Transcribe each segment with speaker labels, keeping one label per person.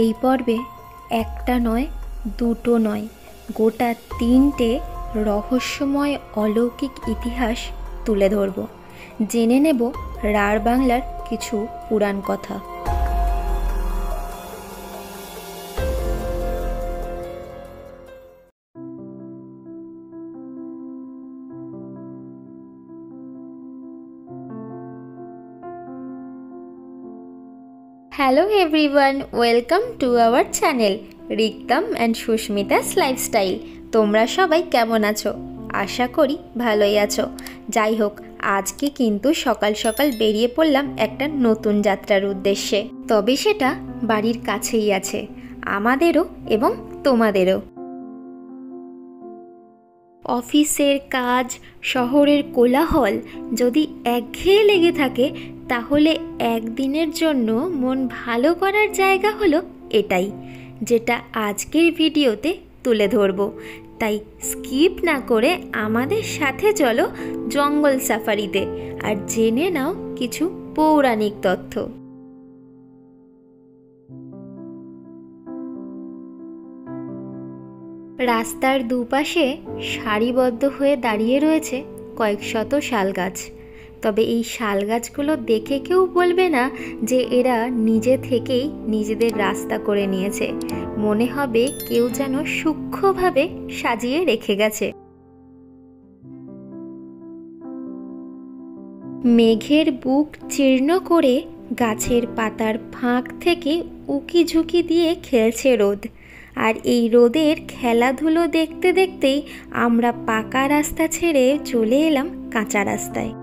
Speaker 1: এই পর্বে একটা নয়, দুটো নয়, গোটা 3টে রহস্যময় অলৌকিক ইতিহাস তুলে ধরব। জেনে নেব রাঢ় বাংলার কিছু পুরাণ কথা। Hello everyone, welcome to our channel Riktam and Susmita's lifestyle. তোমরা সবাই কেমন আছো? আশা করি ভালোই আছো। যাই হোক, আজকে কিন্তু সকাল সকাল বেরিয়ে পড়লাম একটা নতুন যাত্রার উদ্দেশ্যে। তবে সেটা বাড়ির কাছেই আছে, আমাদেরও এবং তোমাদেরও। অফিসের কাজ, শহরের কোলাহল যদি একঘেয়ে লেগে থাকে, তাহলে একদিনের জন্য মন ভালো করার জায়গা হলো এটাই, যেটা আজকের ভিডিওতে তুলে ধরব। তাই স্কিপ না করে আমাদের সাথে চলো জঙ্গল সাফারিতে, আর জেনে নাও কিছু পৌরাণিক তথ্য। রাস্তার দুপাশে সারিবদ্ধ হয়ে দাঁড়িয়ে রয়েছে কয়েক শত শাল গাছ। তবে এই শাল গাছগুলো দেখে কেউ বলবে না যে এরা নিজে থেকেই নিজেদের রাস্তা করে নিয়েছে। মনে হবে কেউ যেন সূক্ষ্মভাবে সাজিয়ে রেখে গেছে। মেঘের বুক জীর্ণ করে গাছের পাতার ফাঁক থেকে উকি ঝুঁকি দিয়ে খেলছে রোদ। আর এই রোদের খেলাধুলো দেখতে দেখতেই আমরা পাকা রাস্তা ছেড়ে চলে এলাম কাঁচা রাস্তায়।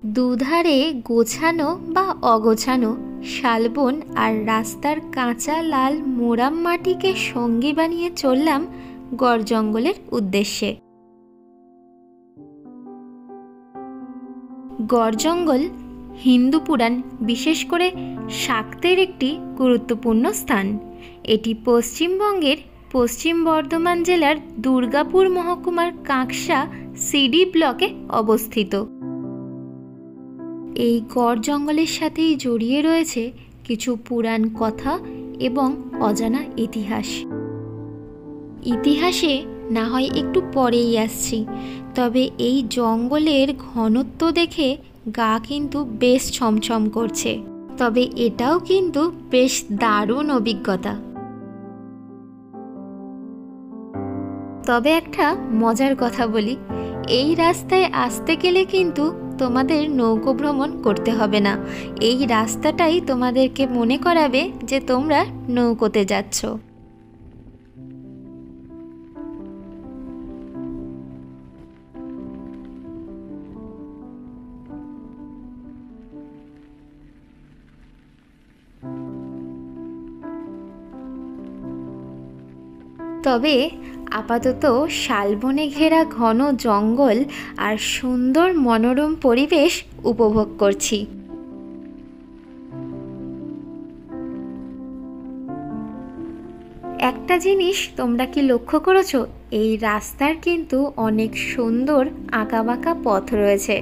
Speaker 1: দুধারে গোছানো বা অগোছানো শালবন আর রাস্তার কাঁচা লাল মোরাম মাটিকে সঙ্গী বানিয়ে চললাম গড় জঙ্গলের উদ্দেশ্যে। গড় জঙ্গল হিন্দু পুরাণ, বিশেষ করে শাক্তের একটি গুরুত্বপূর্ণ স্থান। এটি পশ্চিমবঙ্গের পশ্চিম বর্ধমান জেলার দুর্গাপুর মহকুমার কাঁকসা সিডি ব্লকে অবস্থিত। এই গড় জঙ্গলের সাথেই জড়িয়ে রয়েছে কিছু পুরাণ কথা এবং অজানা ইতিহাস। ইতিহাসে না হয় একটু পরেই আসছি, তবে এই জঙ্গলের ঘনত্ব দেখে গা কিন্তু বেশ ছমছম করছে। তবে এটাও কিন্তু বেশ দারুণ অভিজ্ঞতা। তবে একটা মজার কথা বলি, এই রাস্তায় আসতে গেলে কিন্তু তোমাদের নৌকো ভ্রমণ করতে হবে না। এই রাস্তাটাই তোমাদেরকে মনে করাবে যে তোমরা নৌকোতে যাচ্ছ। তবে আপাতত শালবনে ঘেরা ঘন জঙ্গল আর সুন্দর মনোরম পরিবেশ উপভোগ করছি। একটা জিনিস তোমরা কি লক্ষ্য করেছো? এই রাস্তার কিন্তু অনেক সুন্দর আঁকাবাঁকা পথ রয়েছে,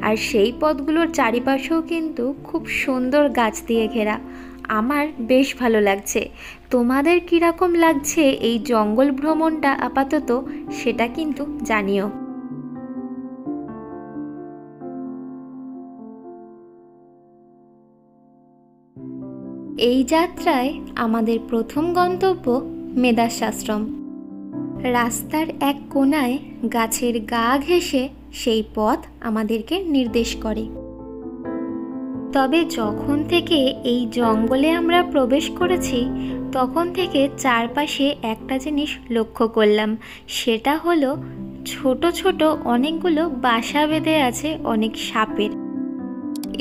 Speaker 1: আর সেই পথগুলোর চারিপাশেও কিন্তু খুব সুন্দর গাছ দিয়ে ঘেরা। আমার বেশ ভালো লাগছে। তোমাদের কীরকম লাগছে এই জঙ্গল ভ্রমণটা আপাতত, সেটা কিন্তু জানিও। এই যাত্রায় আমাদের প্রথম গন্তব্য মেদাশ্বাশ্রম। রাস্তার এক কোণায় গাছের গা ঘেঁষে সেই পথ আমাদেরকে নির্দেশ করে। তবে যখন থেকে এই জঙ্গলে আমরা প্রবেশ করেছি, তখন থেকে চারপাশে একটা জিনিস লক্ষ্য করলাম। সেটা হলো ছোট ছোট অনেকগুলো বাসা বেঁধে আছে অনেক সাপের।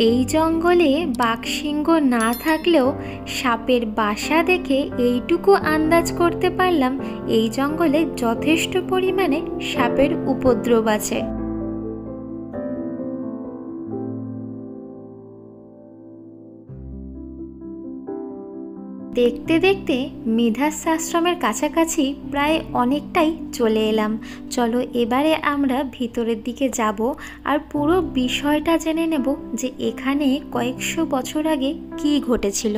Speaker 1: এই জঙ্গলে বাঘসিংহ না থাকলেও সাপের বাসা দেখে এইটুকু আন্দাজ করতে পারলাম এই জঙ্গলে যথেষ্ট পরিমাণে সাপের উপদ্রব আছে। দেখতে দেখতে মেধাস আশ্রমের কাছাকাছি প্রায় অনেকটাই চলে এলাম। চলো এবারে আমরা ভিতরের দিকে যাব আর পুরো বিষয়টা জেনে নেব যে এখানে কয়েকশো বছর আগে কী ঘটেছিল।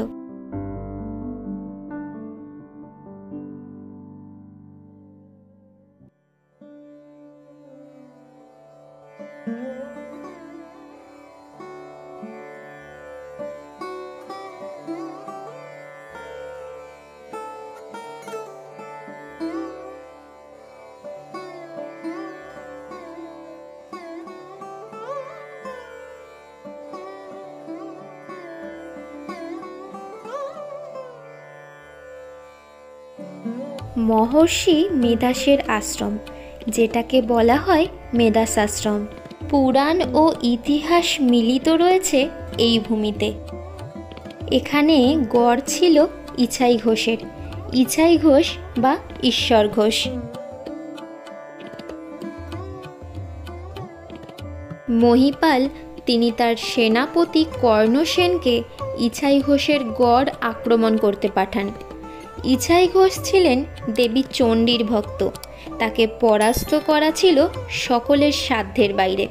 Speaker 1: মহর্ষি মেধাসের আশ্রম, যেটাকে বলা হয় মেধাস আশ্রম, পুরাণ ও ইতিহাস মিলিত রয়েছে এই ভূমিতে। এখানে গড় ছিল ইছাই ঘোষের, ইছাই ঘোষ বা ঈশ্বর ঘোষ। মহিপাল তিনি তার সেনাপতি কর্ণসেনকে ইছাই ঘোষের গড় আক্রমণ করতে পাঠান। ইছাই ঘোষ ছিলেন দেবী চণ্ডীর ভক্ত, তাকে পরাস্ত করা ছিল সকলের সাধ্যের বাইরে।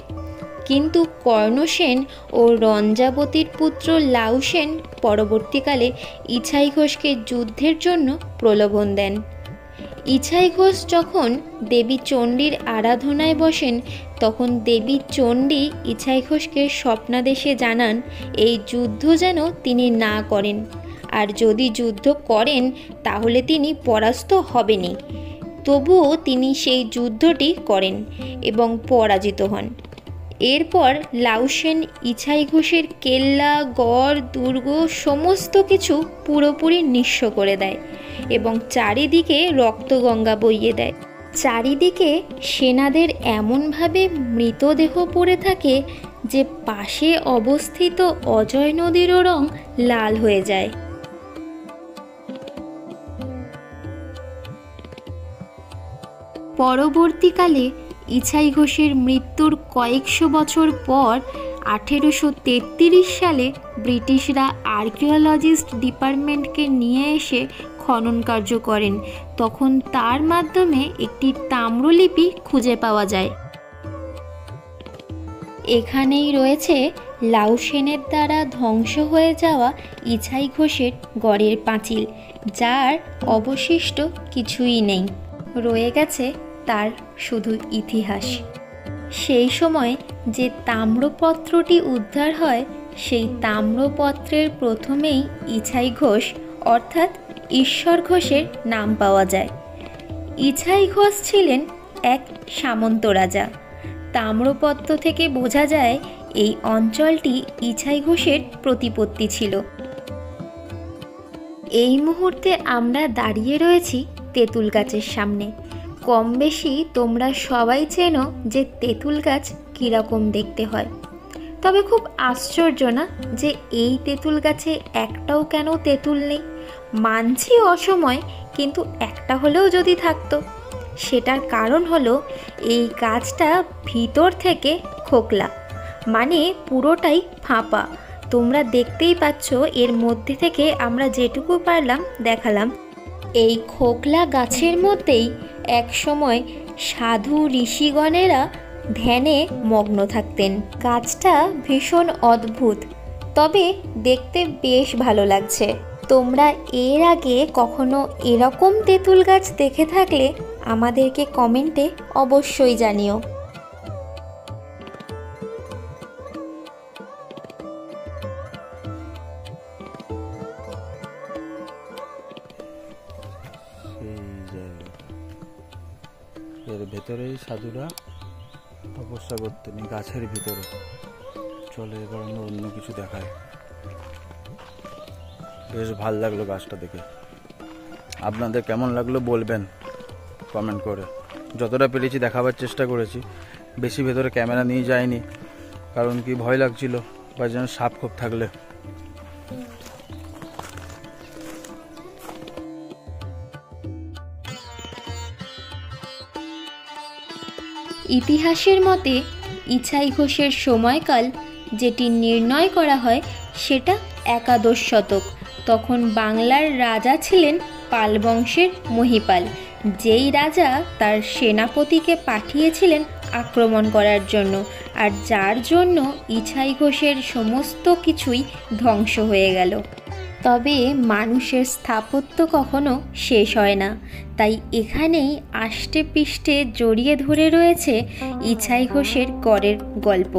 Speaker 1: কিন্তু কর্ণসেন ও রঞ্জাবতীর পুত্র লাউসেন পরবর্তীকালে ইছাই ঘোষকে যুদ্ধের জন্য প্রলোভন দেন। ইছাই ঘোষ যখন দেবী চণ্ডীর আরাধনায় বসেন, তখন দেবী চণ্ডী ইছাই ঘোষকে স্বপ্নাদেশে জানান এই যুদ্ধ যেন তিনি না করেন, আর যদি যুদ্ধ করেন তাহলে তিনি পরাস্ত হবেনই। তবুও তিনি সেই যুদ্ধটি করেন এবং পরাজিত হন। এরপর লাউসেন ইছাই ঘোষের কেল্লা, গড়, দুর্গ সমস্ত কিছু পুরোপুরি নিঃস্ব করে দেয় এবং চারিদিকে রক্তগঙ্গা বইয়ে দেয়। চারিদিকে সেনাদের এমনভাবে মৃতদেহ পড়ে থাকে যে পাশে অবস্থিত অজয় নদীরও রং লাল হয়ে যায়। পরবর্তীকালে ইছাই ঘোষের মৃত্যুর কয়েকশো বছর পর 1833 সালে ব্রিটিশরা আর্কিওলজিস্ট ডিপার্টমেন্টকে নিয়ে এসে খনন কার্য করেন। তখন তার মাধ্যমে একটি তাম্রলিপি খুঁজে পাওয়া যায়। এখানেই রয়েছে লাউসেনের দ্বারা ধ্বংস হয়ে যাওয়া ইছাই ঘোষের গড়ের পাঁচিল, যার অবশিষ্ট কিছুই নেই, রয়ে গেছে তার শুধু ইতিহাস। সেই সময় যে তাম্রপত্রটি উদ্ধার হয়, সেই তাম্রপত্রের প্রথমেই ইছাই ঘোষ অর্থাৎ ঈশ্বর ঘোষের নাম পাওয়া যায়। ইছাই ঘোষ ছিলেন এক সামন্ত রাজা। তাম্রপত্র থেকে বোঝা যায় এই অঞ্চলটি ইছাই ঘোষের প্রতিপত্তি ছিল। এই মুহূর্তে আমরা দাঁড়িয়ে রয়েছি তেঁতুল গাছের সামনে। কম বেশি তোমরা সবাই চেনো যে তেঁতুল গাছ কীরকম দেখতে হয়। তবে খুব আশ্চর্য না যে এই তেঁতুল গাছে একটাও কেন তেঁতুল নেই? মানছি অসময়, কিন্তু একটা হলেও যদি থাকতো। সেটার কারণ হলো এই গাছটা ভিতর থেকে খোকলা, মানে পুরোটাই ফাঁপা। তোমরা দেখতেই পাচ্ছ, এর মধ্যে থেকে আমরা যেটুকু পারলাম দেখালাম। এই খোকলা গাছের মধ্যেই এক সময় সাধু ঋষিগণেরা ধ্যানে মগ্ন থাকতেন। গাছটা ভীষণ অদ্ভুত, তবে দেখতে বেশ ভালো লাগছে। তোমরা এর আগে কখনো এরকম তেঁতুল গাছ দেখে থাকলে আমাদেরকে কমেন্টে অবশ্যই জানিও।
Speaker 2: এর ভেতরেই সাধুরা তপস্যা করতেন, গাছের ভিতরে। চলে এবার আমরা অন্য কিছু দেখায়। বেশ ভাল লাগলো গাছটা দেখে। আপনাদের কেমন লাগলো বলবেন কমেন্ট করে। যতটা পেরেছি দেখাবার চেষ্টা করেছি। বেশি ভেতরে ক্যামেরা নিয়ে যায়নি, কারণ কি ভয় লাগছিল বা যেন সাপ খোপ থাকলে।
Speaker 1: ইতিহাসের মতে ইছাই ঘোষের সময়কাল যেটি নির্ণয় করা হয় সেটা একাদশ শতক, তখন বাংলার রাজা ছিলেন পাল বংশের মহিপাল, যেই রাজা তার সেনাপতিকে পাঠিয়েছিলেন আক্রমণ করার জন্য, আর যার জন্য ইছাই ঘোষের সমস্ত কিছুই ধ্বংস হয়ে গেল। তবে মানুষের স্থাপত্য কখনো শেষ হয় না, তাই এখানেই আষ্টে পৃষ্ঠে জড়িয়ে ধরে রয়েছে ইছাই ঘোষের গড়ের গল্প।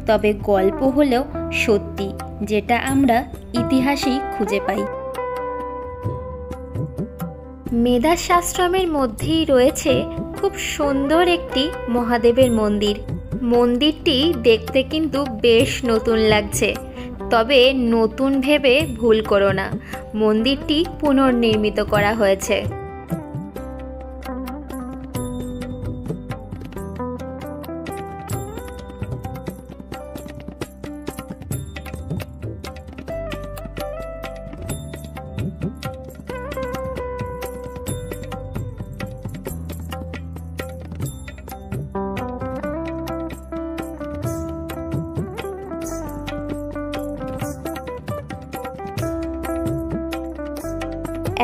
Speaker 1: তবে গল্প হলেও সত্যি, যেটা আমরা ইতিহাসেই খুঁজে পাই। মেধাশ্রমের মধ্যেই রয়েছে খুব সুন্দর একটি মহাদেবের মন্দির। মন্দিরটি দেখতে কিন্তু বেশ নতুন লাগছে, তবে নতুন ভেবে ভুল করো না, মন্দিরটি পুনর্নির্মিত করা হয়েছে।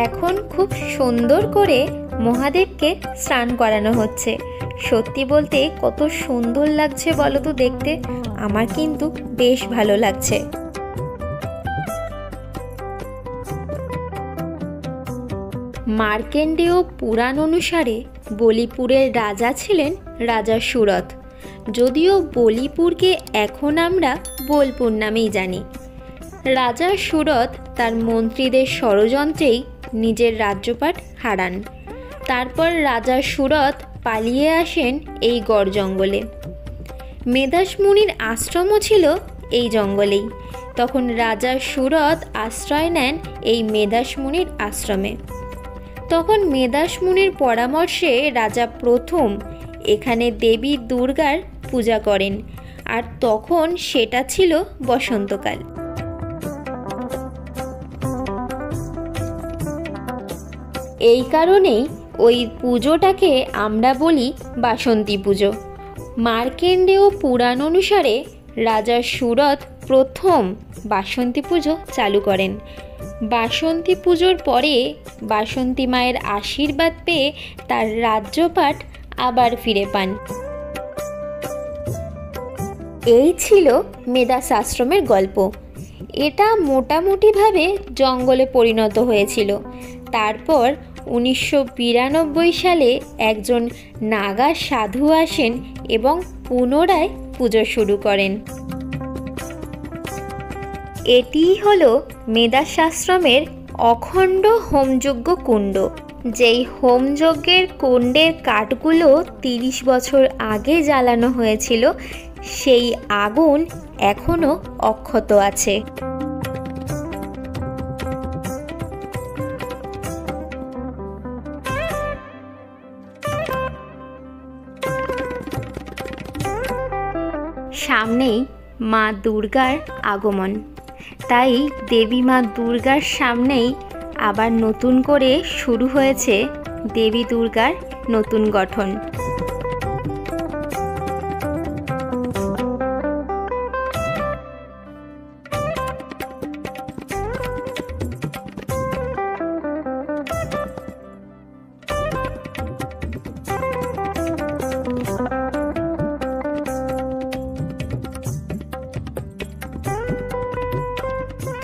Speaker 1: এখন খুব সুন্দর করে মহাদেবকে স্নান করানো হচ্ছে। সত্যি বলতে কত সুন্দর লাগছে বলো তো দেখতে, আমার কিন্তু বেশ ভালো লাগছে। মার্কেন্ডেয় পুরাণ অনুসারে বলিপুরের রাজা ছিলেন রাজা সুরথ, যদিও বলিপুরকে এখন আমরা বোলপুর নামেই জানি। রাজা সুরথ তার মন্ত্রীদের ষড়যন্ত্রেই নিজের রাজ্যপাট হারান। তারপর রাজা সুরথ পালিয়ে আসেন এই গড় জঙ্গলে। মেধাস মুনির আশ্রমও ছিল এই জঙ্গলেই। তখন রাজা সুরথ আশ্রয় নেন এই মেধাস মুনির আশ্রমে। তখন মেধাস মুনির পরামর্শে রাজা প্রথম এখানে দেবী দুর্গার পূজা করেন, আর তখন সেটা ছিল বসন্তকাল। এই কারণেই ওই পুজোটাকে আমরা বলি বাসন্তী পুজো। মার্কেন্ডেয় পুরাণ অনুসারে রাজা সুরথ প্রথম বাসন্তী পুজো চালু করেন। বাসন্তী পুজোর পরে বাসন্তী মায়ের আশীর্বাদ পেয়ে তার রাজ্যপাট আবার ফিরে পান। এই ছিল মেধাস আশ্রমের গল্প। এটা মোটামুটিভাবে জঙ্গলে পরিণত হয়েছিল। তারপর 1992 সালে একজন নাগা সাধু আসেন এবং পুনরায় পুজো শুরু করেন। এটিই হলো মেধাস আশ্রমের অখণ্ড হোমযজ্ঞ কুণ্ড। যেই হোমযজ্ঞের কুণ্ডের কাঠগুলো 30 বছর আগে জ্বালানো হয়েছিল, সেই আগুন এখনো অক্ষত আছে। সামনেই মা দুর্গার আগমন, তাই দেবী মা দুর্গার সামনেই আবার নতুন করে শুরু হয়েছে দেবী দুর্গার নতুন গঠন।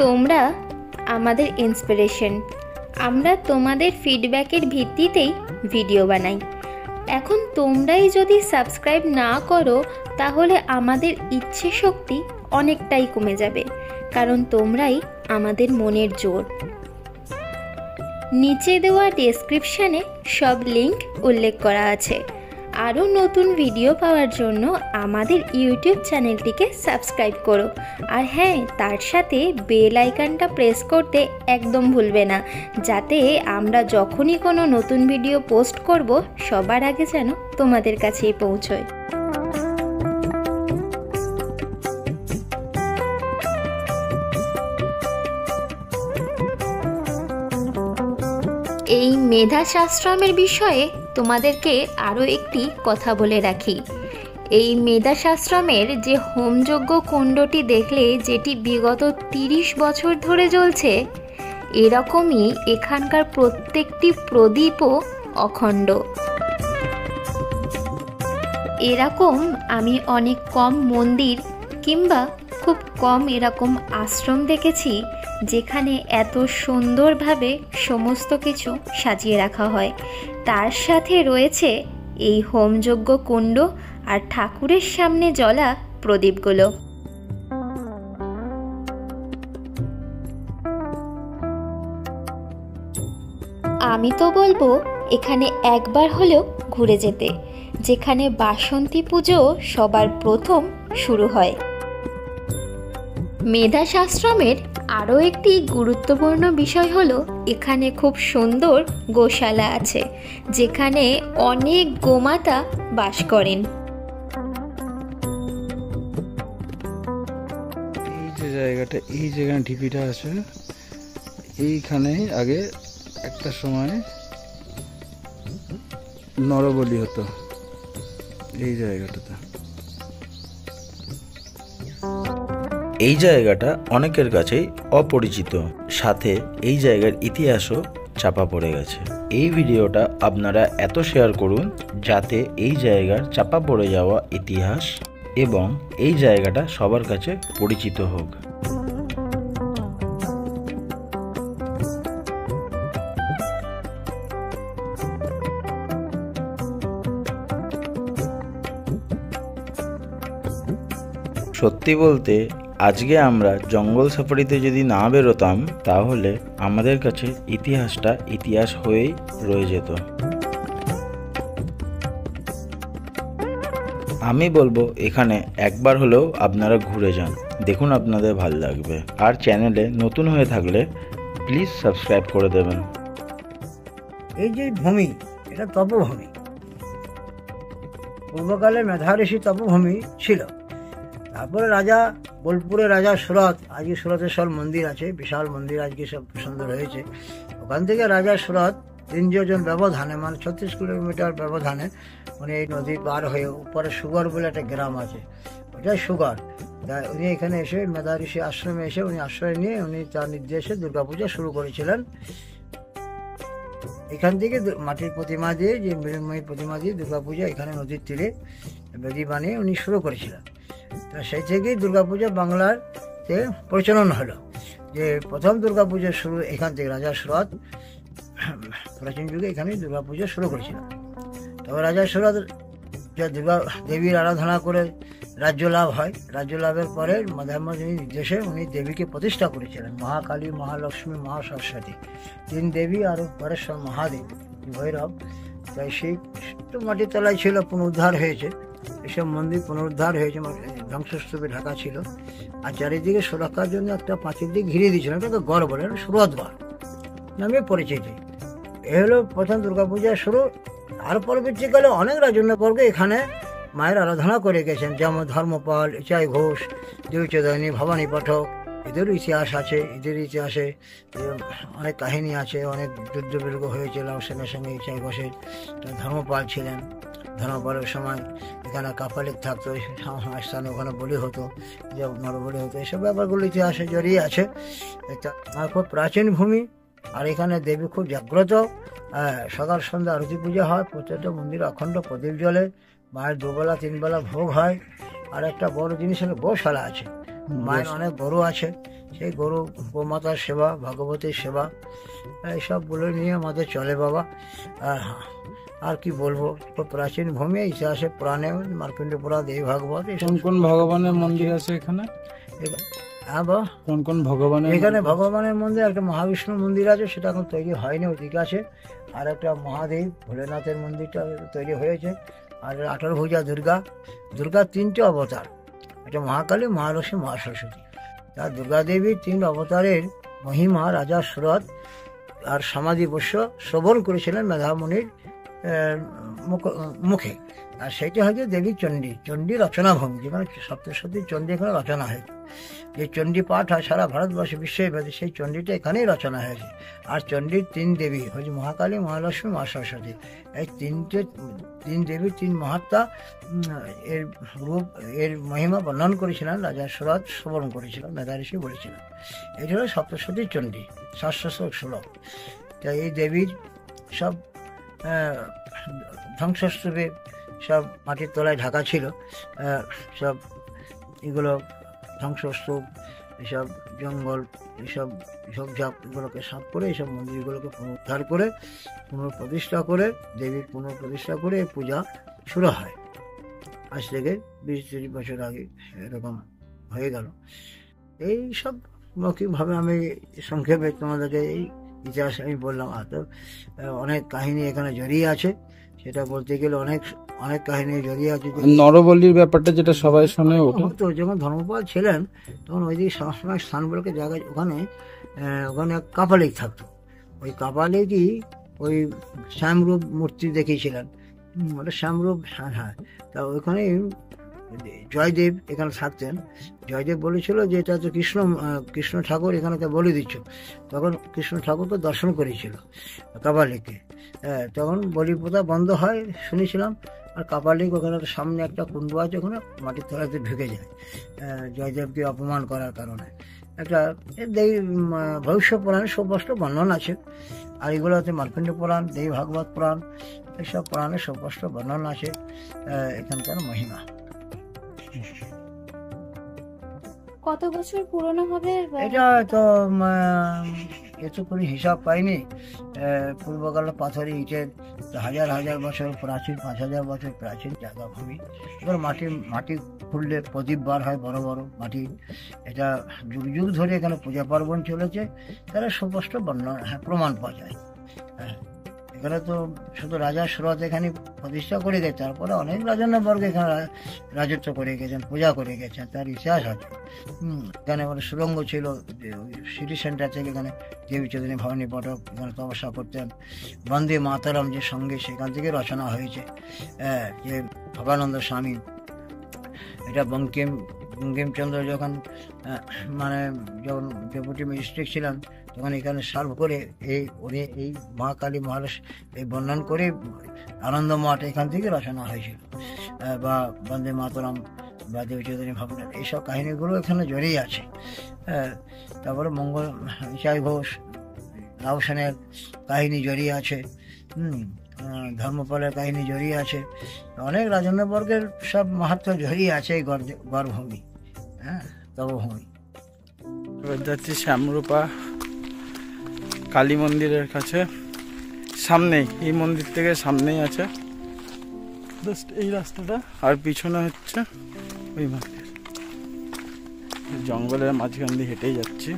Speaker 1: তোমরা আমাদের ইন্সপিরেশন। আমরা তোমাদের ফিডব্যাকের ভিত্তিতেই ভিডিও বানাই। এখন তোমরাই যদি সাবস্ক্রাইব না করো, তাহলে আমাদের ইচ্ছে শক্তি অনেকটাই কমে যাবে, কারণ তোমরাই আমাদের মনের জোর। নিচে দেওয়া ডেসক্রিপশানে সব লিংক উল্লেখ করা আছে। আরও নতুন ভিডিও পাওয়ার জন্য আমাদের ইউটিউব চ্যানেলটিকে সাবস্ক্রাইব করো। আর হ্যাঁ, তার সাথে বেল আইকনটা প্রেস করতে একদম ভুলবে না, যাতে আমরা যখনই কোনো নতুন ভিডিও পোস্ট করব সবার আগে যেন তোমাদের কাছেই পৌঁছয়। এই মেধাস আশ্রমের বিষয়ে তোমাদেরকে আরও একটি কথা বলে রাখি। এই মেধাস আশ্রমের যে হোমযজ্ঞ কুণ্ডটি দেখলে, যেটি বিগত 30 বছর ধরে জ্বলছে, এরকমই এখানকার প্রত্যেকটি প্রদীপও অখণ্ড। এরকম আমি অনেক কম মন্দির কিংবা খুব কম এরকম আশ্রম দেখেছি যেখানে এত সুন্দরভাবে সমস্ত কিছু সাজিয়ে রাখা হয়। তার সাথে রয়েছে এই হোমযজ্ঞ কুণ্ড আর ঠাকুরের সামনে জ্বলা প্রদীপগুলো। আমি তো বলবো এখানে একবার হলেও ঘুরে যেতে, যেখানে বাসন্তী পুজো সবার প্রথম শুরু হয়। মেধাস আশ্রমের আরও একটি গুরুত্বপূর্ণ বিষয় হলো এখানে খুব সুন্দর গোশালা আছে, যেখানে অনেক গোমাতা বাস করেন।
Speaker 2: এই যে জায়গাটা, এই যেখানে ঢিপিটা আছে, এইখানে আগে একটা সময় নরবলি হতো এই জায়গাটাতে।
Speaker 3: এই জায়গাটা অনেকের কাছেই অপরিচিত, সাথে এই জায়গার ইতিহাসও চাপা পড়ে গেছে। এই ভিডিওটা আপনারা এত শেয়ার করুন যাতে এই জায়গার চাপা পড়ে যাওয়া ইতিহাস এবং এই জায়গাটা সবার কাছে পরিচিত হোক। সত্যি বলতে আজকে আমরা জঙ্গল সাফারিতে যদি না বেরোতাম তাহলে আমাদের কাছে ইতিহাসটা ইতিহাস হয়েই রয়ে যেত। আমি বলবো এখানে একবার হলেও আপনারা ঘুরে যান, দেখুন আপনাদের ভালো লাগবে। আর চ্যানেলে নতুন হয়ে থাকলে প্লিজ সাবস্ক্রাইব করে দেবেন।
Speaker 4: এই যে ভূমি, এটা তপভূমি। পূর্বকালে মেধা ঋষি তপভূমি ছিল। তারপরে রাজা বোলপুরে রাজা সুরত, আজকে সুরতেশ্বর মন্দির আছে, বিশাল মন্দির আজকে সব সুন্দর হয়েছে। ওখান থেকে রাজা সুরত 3 যোজন ব্যবধানে, মানে 36 কিলোমিটার ব্যবধানে উনি এই নদী পার হয়ে উপরে সুগর বলে একটা গ্রাম আছে, ওটাই সুগর। উনি এখানে এসে মেধা ঋষি আশ্রমে এসে উনি আশ্রয় নিয়ে উনি তার নির্দেশে দুর্গাপূজা শুরু করেছিলেন। এখান থেকে মাটির প্রতিমা দিয়ে, যে মৃন্ময়ী প্রতিমা দিয়ে দুর্গাপূজা এখানে নদীর তীরে বেদি বানিয়ে উনি শুরু করেছিলেন। তা সেই থেকেই দুর্গাপূজা বাংলার প্রচলন হলো। যে প্রথম দুর্গাপূজা শুরু এখান থেকে রাজা সুরত প্রাচীন যুগে এখানেই দুর্গাপূজা শুরু করেছিলেন। তবে রাজা সুরত যে দুর্গা দেবীর আরাধনা করে রাজ্য লাভ হয়, রাজ্য লাভের পরে মধামণির নির্দেশে উনি দেবীকে প্রতিষ্ঠা করেছিলেন, মহাকালী, মহালক্ষ্মী, মহাসরস্বতী, 3 দেবী আর পরেশ্বর মহাদেব ভৈরব। তাই সেই মাটির তলায় ছিল, পুনরুদ্ধার হয়েছে, এসব মন্দির পুনরুদ্ধার হয়েছে, ধ্বংসস্তূপে ঢাকা ছিল। আর চারিদিকে সুরক্ষার জন্য একটা পাঁচিল দিয়ে ঘিরে দিয়েছিল, এটাকে গড় বলে, সুরত গড় নামে পরিচিত। এ হলো প্রথম দুর্গাপূজা শুরু। আর পরবর্তীকালে অনেক রাজন্যবর্গ এখানে মায়ের আরাধনা করে গেছেন, যেমন ধর্মপাল, ইচাই ঘোষ, দেবচোদনী, ভবানী পাঠক, এদেরও ইতিহাস আছে। এদের ইতিহাসে অনেক কাহিনী আছে, অনেক যুদ্ধ বিগ্রহ হয়েছিল সেনার সঙ্গে। ইচাই ঘোষের ধর্মপাল ছিলেন, ধর্মপালের সময় এখানে কাপালিক থাকতো, স্থানে ওখানে বলি হতো, যে নরবলি হতো, এসব ব্যাপারগুলো ইতিহাসে জড়িয়ে আছে। এটা খুব প্রাচীন ভূমি। আর এখানে দেবী খুব জাগ্রত। সকাল সন্ধ্যা আরতি পূজা হয়, প্রত্যেকটা মন্দিরে অখণ্ড প্রদীপ জ্বলে, মায়ের 2 বেলা 3 বেলা ভোগ হয়। আর একটা বড় জিনিস হলো গোশালা আছে, মায়ের অনেক গরু আছে, সেই গরু গোমাতার সেবা, ভগবতীর সেবা, এইসবগুলো নিয়ে আমাদের চলে বাবা। আর কি বলবো, খুব প্রাচীন ভূমি, ইতিহাসে পুরাণে মার্কণ্ড পুরাণ, দেবী ভাগবত।
Speaker 2: কোন কোন ভগবানের মন্দির আছে এখানে?
Speaker 4: হ্যাঁ বা
Speaker 2: কোন কোন ভগবানের?
Speaker 4: এখানে ভগবানের মন্দির একটা মহাবিষ্ণুর মন্দির আছে, সেটা এখন তৈরি হয়নি, ওদিকে আছে। আর একটা মহাদেব ভোলেনাথের মন্দিরটা তৈরি হয়েছে। আর 18 ভুজা দুর্গা, দুর্গার 3টে অবতার, একটা মহাকালী, মহালক্ষ্মী, মহাসরস্বতী। তার দুর্গা দেবীর 3 অবতারের মহিমা রাজা সুরত আর সমাধি বস্য শ্রবণ করেছিলেন মেধামণির মুখে। আর সেইটা হচ্ছে দেবী চণ্ডী রচনা ভূমি, যেখানে সপ্তশতী চণ্ডী এখানে রচনা হয়েছে। যে চণ্ডী পাঠ হয় সারা ভারতবর্ষে বিশ্বব্যাপী, সেই চণ্ডীটা এখানেই রচনা হয়েছে। আর চণ্ডীর 3 দেবী হচ্ছে মহাকালী, মহালক্ষ্মী, মা সরস্বতী। এই তিন দেবীর 3 মহাত্মা এর রূপ, এর মহিমা বর্ণন করেছিলেন রাজা সুরত শ্রবণ করেছিলেন, মেধা ঋষি বলেছিলেন। এটা হলো সপ্তশতী চণ্ডী, 700 শ্লোক। তাই এই দেবীর সব ধ্বংসস্তূপে সব মাটির তলায় ঢাকা ছিল। সব এগুলো ধ্বংসস্তূপ, এসব জঙ্গল, এসব ঝোপঝাপ, এগুলোকে সাফ করে এইসব মন্দিরগুলোকে পুনরুদ্ধার করে পুনঃপ্রতিষ্ঠা করে দেবীর পুনঃপ্রতিষ্ঠা করে পূজা শুরু হয়। আজ থেকে 20-30 বছর আগে এরকম হয়ে গেল। এই সব মৌখিকভাবে আমি সংক্ষেপে তোমাদেরকে এই ইতিহাস আমি বললাম। আর তো অনেক কাহিনী এখানে জড়িয়ে আছে, সেটা বলতে গেলে অনেক কাহিনী জড়িয়ে আছে।
Speaker 2: নরবলির ব্যাপারটা যেটা সবাই শোনে, ওটা
Speaker 4: তো যখন ধর্মপাল ছিলেন তখন ওই দিকে সবসময় স্থানগুলোকে জায়গায় ওখানে এক কাপালিক থাকতো। ওই কাপালিকই ওই শ্যামরূপ মূর্তি দেখিয়েছিলেন, ওটা শ্যামরূপ। হ্যাঁ, তা ওইখানে জয়দেব এখানে থাকতেন। জয়দেব বলেছিল যে এটা তো কৃষ্ণ ঠাকুর এখানে বলে দিচ্ছ। তখন কৃষ্ণ ঠাকুরকে দর্শন করেছিল কাপালিককে। তখন বলি প্রথা বন্ধ হয় শুনেছিলাম। আর কাপালিক ওখানে সামনে একটা কুণ্ড আছে, ওখানে মাটির তলাতে ঢুকে যায় জয়দেবকে অপমান করার কারণে। একটা ভবিষ্য পুরাণে সুস্পষ্ট বর্ণন আছে। আর এগুলো হচ্ছে মার্কণ্ড পুরাণ, দেবী ভাগবত পুরাণ, এইসব পুরাণে সুস্পষ্ট বর্ণন আছে এখানকার মহিমা।
Speaker 1: কত বছর পুরনো হবে
Speaker 4: এটা তো এত কোনো হিসাব পাইনি। পূর্বকালে পাথরে ইটের হাজার হাজার বছর প্রাচীন, 5000 বছর প্রাচীন জায়গা ভূমি। এবার মাটি খুললে প্রদীপ বার হয় বড় বড় মাটি। এটা যুগ যুগ ধরে এখানে পূজা পার্বণ চলেছে, তারা সুস্পষ্ট বর্ণনা প্রমাণ পাওয়া যায়। এখানে তো শুধু রাজা সুরত এখানে প্রতিষ্ঠা করে গেছে, তারপরে অনেক রাজন্যবর্গ এখানে রাজত্ব করে গেছেন, পূজা করে গেছেন, তার ইতিহাস আছে। এখানে সুরঙ্গ ছিল, সিটি সেন্টার থেকে এখানে দেবী চৌধুরী ভবানী পাঠক এখানে তপস্যা করতেন। বন্দে মাতরম যে সঙ্গে, সেখান থেকে রচনা হয়েছে। যে ভবানন্দ স্বামী, এটা বঙ্কিমচন্দ্র যখন যখন ডেপুটি ম্যাজিস্ট্রেট ছিলেন, তখন এখানে সার্ভ করে উনি এই মহাকালী মহালক্ষ্মী এই বর্ণন করে আনন্দমঠ এখান থেকে রচনা হয়েছিল। বা বন্দে মাতরম বা দেবী চৌধুরী ভবনের এইসব কাহিনীগুলো এখানে জড়িয়ে আছে। তারপরে চাই ঘোষ, রাও সেনের কাহিনী জড়িয়ে আছে, ধর্মপালের কাহিনী জড়িয়ে আছে, অনেক রাজন্যবর্গের সব মাহাত্ম্য জড়িয়ে আছে এই গড়ভূমি, তবভূমি।
Speaker 2: যাচ্ছি শ্যামরূপা কালী মন্দিরের কাছে, সামনেই, এই মন্দির থেকে সামনেই আছে জাস্ট এই রাস্তাটা। আর পিছনে হচ্ছে ওই মন্দির। জঙ্গলের মাঝখান দিয়ে হেঁটেই যাচ্ছি।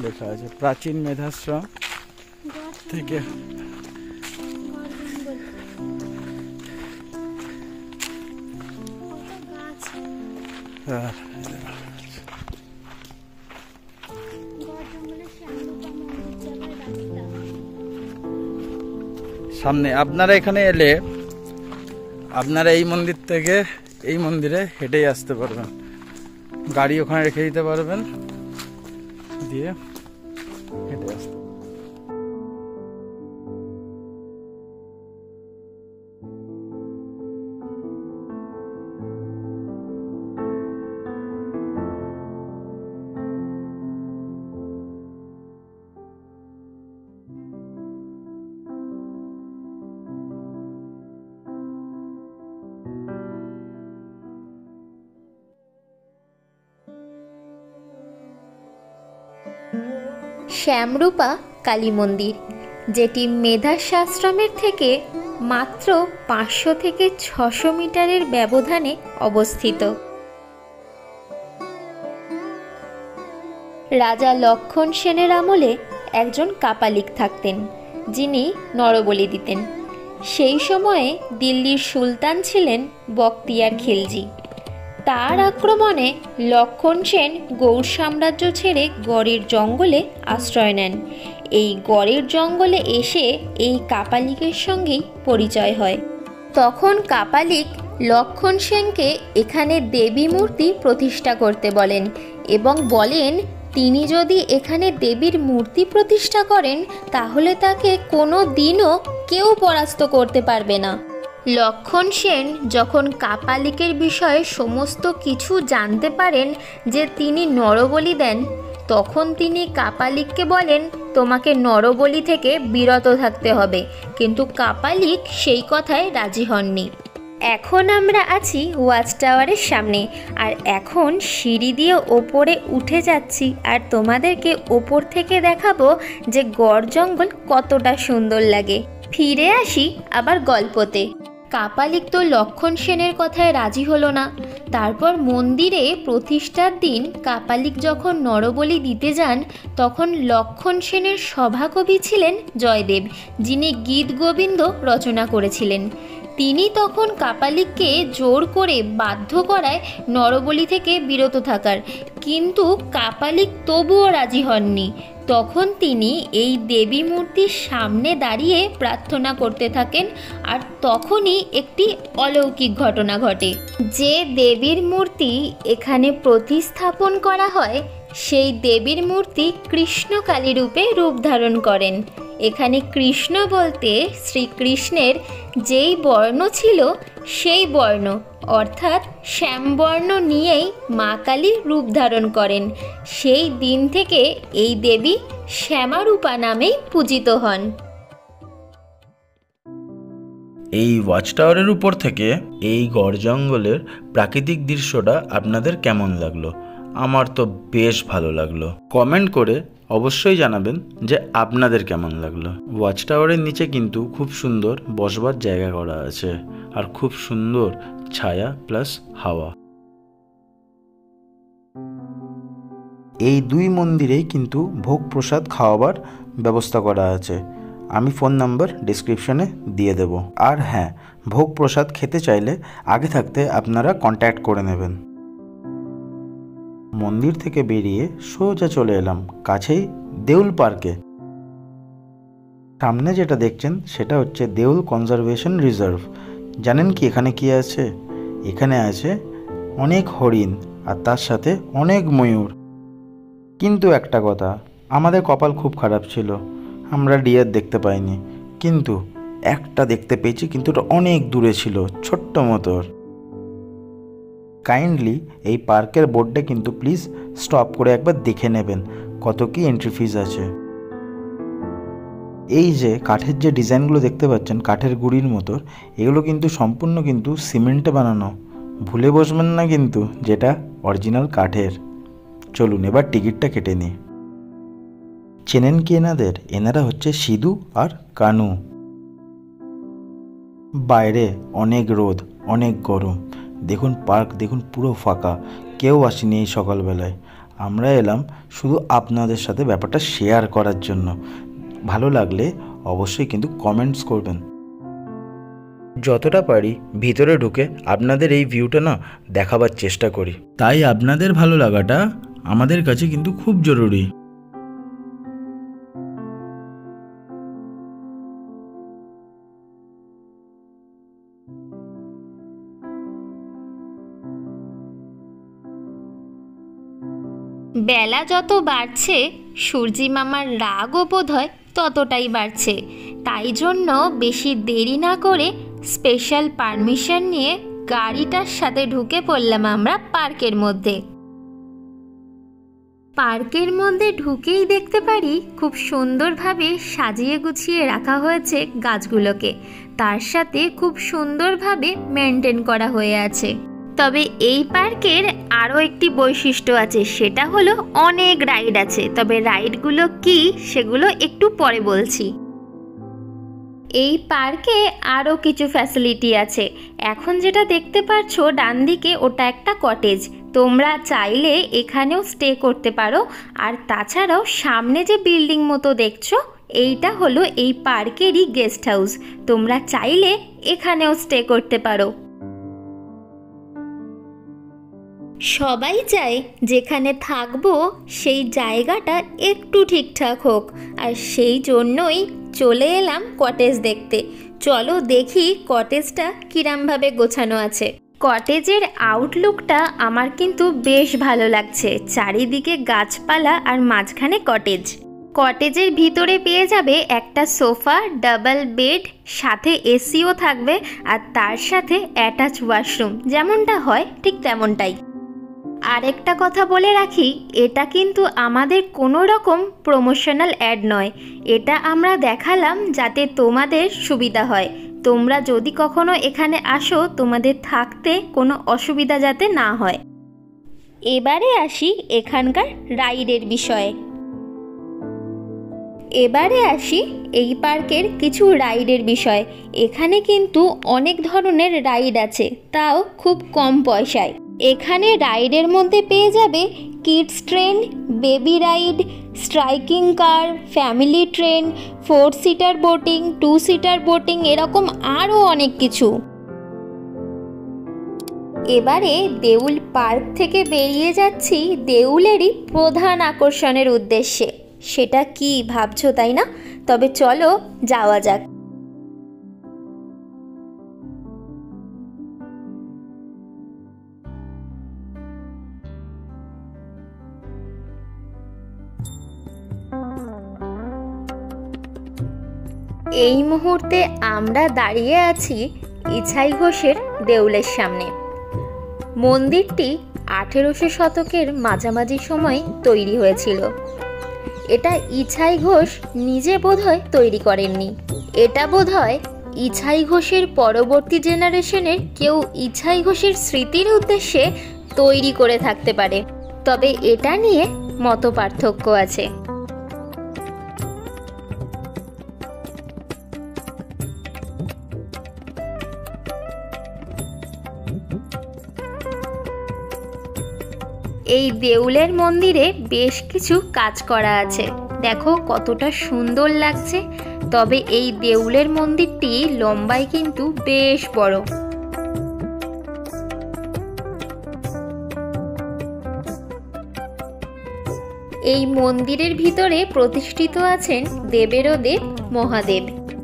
Speaker 2: লেখা আছে প্রাচীন মেধাশ্রম থেকে। সামনে আপনারা এখানে এলে আপনারা এই মন্দির থেকে এই মন্দিরে হেঁটেই আসতে পারবেন, গাড়ি ওখানে রেখে দিতে পারবেন, দিয়ে হেঁটে আসতে।
Speaker 1: শ্যামরূপা কালী মন্দির, যেটি মেধাশ্রমের থেকে মাত্র 500 থেকে 600 মিটারের ব্যবধানে অবস্থিত। রাজা লক্ষণ সেনের আমলে একজন কাপালিক থাকতেন, যিনি নরবলি দিতেন। সেই সময়ে দিল্লির সুলতান ছিলেন বখতিয়ার খিলজি। তার আক্রমণে লক্ষণ সেন গৌড় সাম্রাজ্য ছেড়ে গড়ের জঙ্গলে আশ্রয় নেন। এই গড়ের জঙ্গলে এসে এই কাপালিকের সঙ্গেই পরিচয় হয়। তখন কাপালিক লক্ষণ সেনকে এখানে দেবী মূর্তি প্রতিষ্ঠা করতে বলেন এবং বলেন তিনি যদি এখানে দেবীর মূর্তি প্রতিষ্ঠা করেন তাহলে তাকে কোনো দিনও কেউ পরাস্ত করতে পারবে না। লক্ষণ সেন যখন কাপালিকের বিষয়ে সমস্ত কিছু জানতে পারেন যে তিনি নরবলি দেন, তখন তিনি কাপালিককে বলেন তোমাকে নরবলি থেকে বিরত থাকতে হবে, কিন্তু কাপালিক সেই কথায় রাজি হননি। এখন আমরা আছি ওয়াচ টাওয়ারের সামনে, আর এখন সিঁড়ি দিয়ে ওপরে উঠে যাচ্ছি আর তোমাদেরকে ওপর থেকে দেখাবো যে গড় জঙ্গল কতটা সুন্দর লাগে। ফিরে আসি আবার গল্পতে। কাপালিক তো লক্ষণ সেনের কথায় রাজি হলো না। তারপর মন্দিরে প্রতিষ্ঠার দিন কাপালিক যখন নরবলি দিতে যান, তখন লক্ষণ সেনের সভাকবি ছিলেন জয়দেব, যিনি গীত গোবিন্দ রচনা করেছিলেন। তিনি তখন কাপালিককে জোর করে বাধ্য করায় নরবলি থেকে বিরত থাকার, কিন্তু কাপালিক তবুও রাজি হননি। তখন তিনি এই দেবী মূর্তির সামনে দাঁড়িয়ে প্রার্থনা করতে থাকেন, আর তখনই একটি অলৌকিক ঘটনা ঘটে। যে দেবীর মূর্তি এখানে প্রতিস্থাপন করা হয়, সেই দেবীর মূর্তি কৃষ্ণকালী রূপে রূপ ধারণ করেন। এখানে কৃষ্ণ বলতে শ্রীকৃষ্ণের যেই বর্ণ ছিল সেই বর্ণ, অর্থাৎ শ্যামবর্ণ নিয়েই মা কালী রূপ ধারণ করেন। সেই দিন থেকে এই দেবী শ্যামারূপা নামেই পূজিত হন।
Speaker 3: এই ওয়াচ টাওয়ারের উপর থেকে এই গড় জঙ্গলের প্রাকৃতিক দৃশ্যটা আপনাদের কেমন লাগলো? আমার তো বেশ ভালো লাগলো। কমেন্ট করে অবশ্যই জানাবেন যে আপনাদের কেমন লাগলো। ওয়াচ টাওয়ারের নিচে কিন্তু খুব সুন্দর বসবার জায়গা করা আছে, আর খুব সুন্দর ছায়া প্লাস হাওয়া। এই দুই মন্দিরেই কিন্তু ভোগ প্রসাদ খাওয়াবার ব্যবস্থা করা আছে। আমি ফোন নাম্বার ডিসক্রিপশনে দিয়ে দেব। আর হ্যাঁ, ভোগ প্রসাদ খেতে চাইলে আগে থাকতে আপনারা কন্ট্যাক্ট করে নেবেন। মন্দির থেকে বেরিয়ে সোজা চলে এলাম কাছেই দেউল পার্কে। সামনে যেটা দেখছেন সেটা হচ্ছে দেউল কনজারভেশন রিজার্ভ। জানেন কি এখানে কি আছে? এখানে আছে অনেক হরিণ আর তার সাথে অনেক ময়ূর। কিন্তু একটা কথা, আমাদের কপাল খুব খারাপ ছিল, আমরা ডিয়ার দেখতে পাইনি। কিন্তু একটা দেখতে পেয়েছি, কিন্তু ওটা অনেক দূরে ছিল, ছোট্ট মতো। কাইন্ডলি এই পার্কের বোর্ডটা কিন্তু প্লিজ স্টপ করে একবার দেখে নেবেন কত কি এন্ট্রি ফিজ আছে। এই যে কাঠের যে ডিজাইনগুলো দেখতে পাচ্ছেন, কাঠের গুঁড়ির মতো, এগুলো কিন্তু সম্পূর্ণ কিন্তু সিমেন্টে বানানো। ভুলে বসবেন না কিন্তু, যেটা অরিজিনাল কাঠের। চলুন এবার টিকিটটা কেটে নিই। চেনেন কি এনাদের? এনারা হচ্ছে সিধু আর কানু। বাইরে অনেক রোদ, অনেক গরম। দেখুন পার্ক, দেখুন পুরো ফাঁকা, কেউ আসেনি এই সকালবেলায়। আমরা এলাম শুধু আপনাদের সাথে ব্যাপারটা শেয়ার করার জন্য। ভালো লাগলে অবশ্যই কিন্তু কমেন্টস করবেন। যতটা পারি ভিতরে ঢুকে আপনাদের এই ভিউটা না দেখাবার চেষ্টা করি, তাই আপনাদের ভালো লাগাটা আমাদের কাছে কিন্তু খুব জরুরি।
Speaker 1: বেলা যত বাড়ছে সূর্যি মামার রাগও বোধ হয় ততটাই বাড়ছে। তাই জন্য বেশি দেরি না করে স্পেশাল পারমিশন নিয়ে গাড়িটার সাথে ঢুকে পড়লাম আমরা পার্কের মধ্যে। পার্কের মধ্যে ঢুকেই দেখতে পারি খুব সুন্দরভাবে সাজিয়ে গুছিয়ে রাখা হয়েছে গাছগুলোকে, তার সাথে খুব সুন্দরভাবে মেনটেন করা হয়ে আছে। তবে এই পার্কের আরও একটি বৈশিষ্ট্য আছে, সেটা হলো অনেক রাইড আছে। তবে রাইডগুলো কি সেগুলো একটু পরে বলছি। এই পার্কে আরও কিছু ফ্যাসিলিটি আছে। এখন যেটা দেখতে পাচ্ছ ডান দিকে, ওটা একটা কটেজ। তোমরা চাইলে এখানেও স্টে করতে পারো। আর তাছাড়াও সামনে যে বিল্ডিং মতো দেখছো, এইটা হলো এই পার্কেরই গেস্ট হাউস, তোমরা চাইলে এখানেও স্টে করতে পারো। সবাই চায় যেখানে থাকবো সেই জায়গাটা একটু ঠিকঠাক হোক, আর সেই জন্যই চলে এলাম কটেজ দেখতে। চলো দেখি কটেজটা কিরমভাবে গোছানো আছে। কটেজের আউটলুকটা আমার কিন্তু বেশ ভালো লাগছে, চারিদিকে গাছপালা আর মাঝখানে কটেজ। কটেজের ভিতরে পেয়ে যাবে একটা সোফা, ডাবল বেড, সাথে এসিও থাকবে, আর তার সাথে অ্যাটাচ ওয়াশরুম, যেমনটা হয় ঠিক তেমনটাই। আরেকটা কথা বলে রাখি, এটা কিন্তু আমাদের কোনো রকম প্রমোশনাল অ্যাড নয়, এটা আমরা দেখালাম যাতে তোমাদের সুবিধা হয়। তোমরা যদি কখনো এখানে আসো, তোমাদের থাকতে কোনো অসুবিধা যাতে না হয়। এবারে আসি এখানকার রাইডের বিষয়ে। এই পার্কের কিছু রাইডের বিষয়। এখানে কিন্তু অনেক ধরনের রাইড আছে, তাও খুব কম পয়সায়। এখানে রাইডের মধ্যে পেয়ে যাবে kids train, baby ride, striking car, family train, 4 seater boating, 2 seater boating, এরকম আরও অনেক কিছু। এবারে দেউল পার্ক থেকে বেরিয়ে যাচ্ছি দেউলেরই প্রধান আকর্ষণের উদ্দেশ্যে। সেটা কি ভাবছো, তাই না? তবে চলো যাওয়া যাক। এই মুহূর্তে আমরা দাঁড়িয়ে আছি ইছাই ঘোষের দেউলের সামনে। মন্দিরটি 1800 শতকের মাঝামাঝি সময় তৈরি হয়েছিল। এটা ইছাই ঘোষ নিজে বোধহয় তৈরি করেননি, এটা বোধহয় ইছাই ঘোষের পরবর্তী জেনারেশনের কেউ ইছাই ঘোষের স্মৃতির উদ্দেশ্যে তৈরি করে থাকতে পারে, তবে এটা নিয়ে মত পার্থক্য আছে। এই দেউলের মন্দিরে বেশ কিছু কাজ করা আছে, দেখো কতটা সুন্দর লাগছে। তবে এই দেউলের মন্দিরটি লম্বায় কিন্তু বেশ বড়। এই মন্দিরের ভিতরে প্রতিষ্ঠিত আছেন দেবেরও দেব মহাদেব।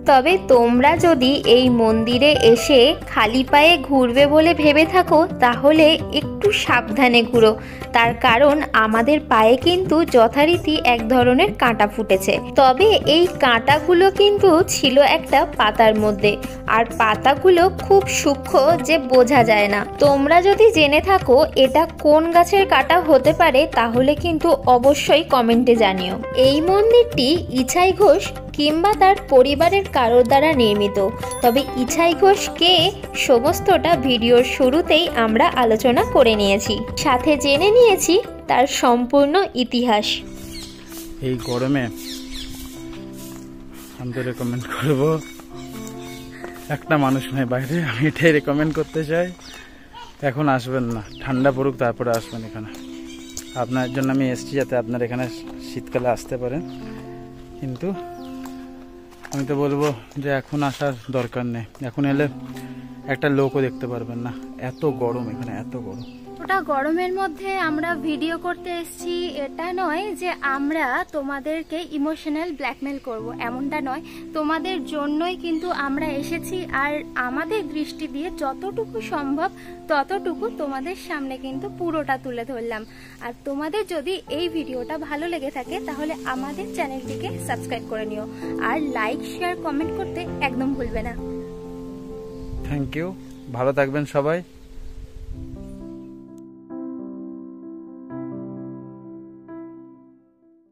Speaker 1: তবে তোমরা যদি এই মন্দিরে এসে খালি পায়ে ঘুরবে বলে ভেবে থাকো, তাহলে একটু সাবধানে ঘুরো, তার কারণ আমাদের পায়ে কিন্তু যথারীতি এক ধরনের কাঁটা ফুটেছে। তবে এই কাঁটাগুলো কিন্তু ছিল একটা পাতার মধ্যে, আর পাতাগুলো খুব সূক্ষ্ম যে বোঝা যায় না। তোমরা যদি জেনে থাকো এটা কোন গাছের কাঁটা হতে পারে, তাহলে কিন্তু অবশ্যই কমেন্টে জানিও। এই মন্দিরটি ইছাই ঘোষ কিংবা তার পরিবারের কারোর দ্বারা নির্মিত। তবে ইছাই ঘোষ কে, সমস্তটা ভিডিওর শুরুতেই আমরা আলোচনা করে নিয়েছি, সাথে জেনে নিয়েছি তার সম্পূর্ণ ইতিহাস।
Speaker 2: এই গরমে আমি তো রেকমেন্ড করব, একটা মানুষ নয় বাইরে, আমি এটাই রেকমেন্ড করতে চাই, এখন আসবেন না, ঠান্ডা পড়ুক তারপরে আসবেন এখানে। আপনার জন্য আমি এসেছি যাতে আপনারা এখানে শীতকালে আসতে পারেন, কিন্তু আমি তো বলবো যে এখন আসার দরকার নেই। এখন এলে একটা লোকও দেখতে পারবেন না, এত গরম এখানে, এত গরম।
Speaker 1: ওটা গরমের মধ্যে আমরা ভিডিও করতে এসেছি, এটা নয় যে আমরা তোমাদেরকে ইমোশনাল ব্ল্যাকমেল করব, এমনটা নয়। তোমাদের জন্যই কিন্তু আমরা এসেছি, আর আমাদের দৃষ্টি দিয়ে যতটুকু সম্ভব ততটুকু তোমাদের সামনে কিন্তু পুরোটা তুলে ধরলাম। আর তোমাদের যদি এই ভিডিওটা ভালো লেগে থাকে তাহলে আমাদের চ্যানেলটিকে সাবস্ক্রাইব করে নিও, আর লাইক, শেয়ার, কমেন্ট করতে একদম ভুলবে না।
Speaker 2: থ্যাংক ইউ, ভালো থাকবেন সবাই।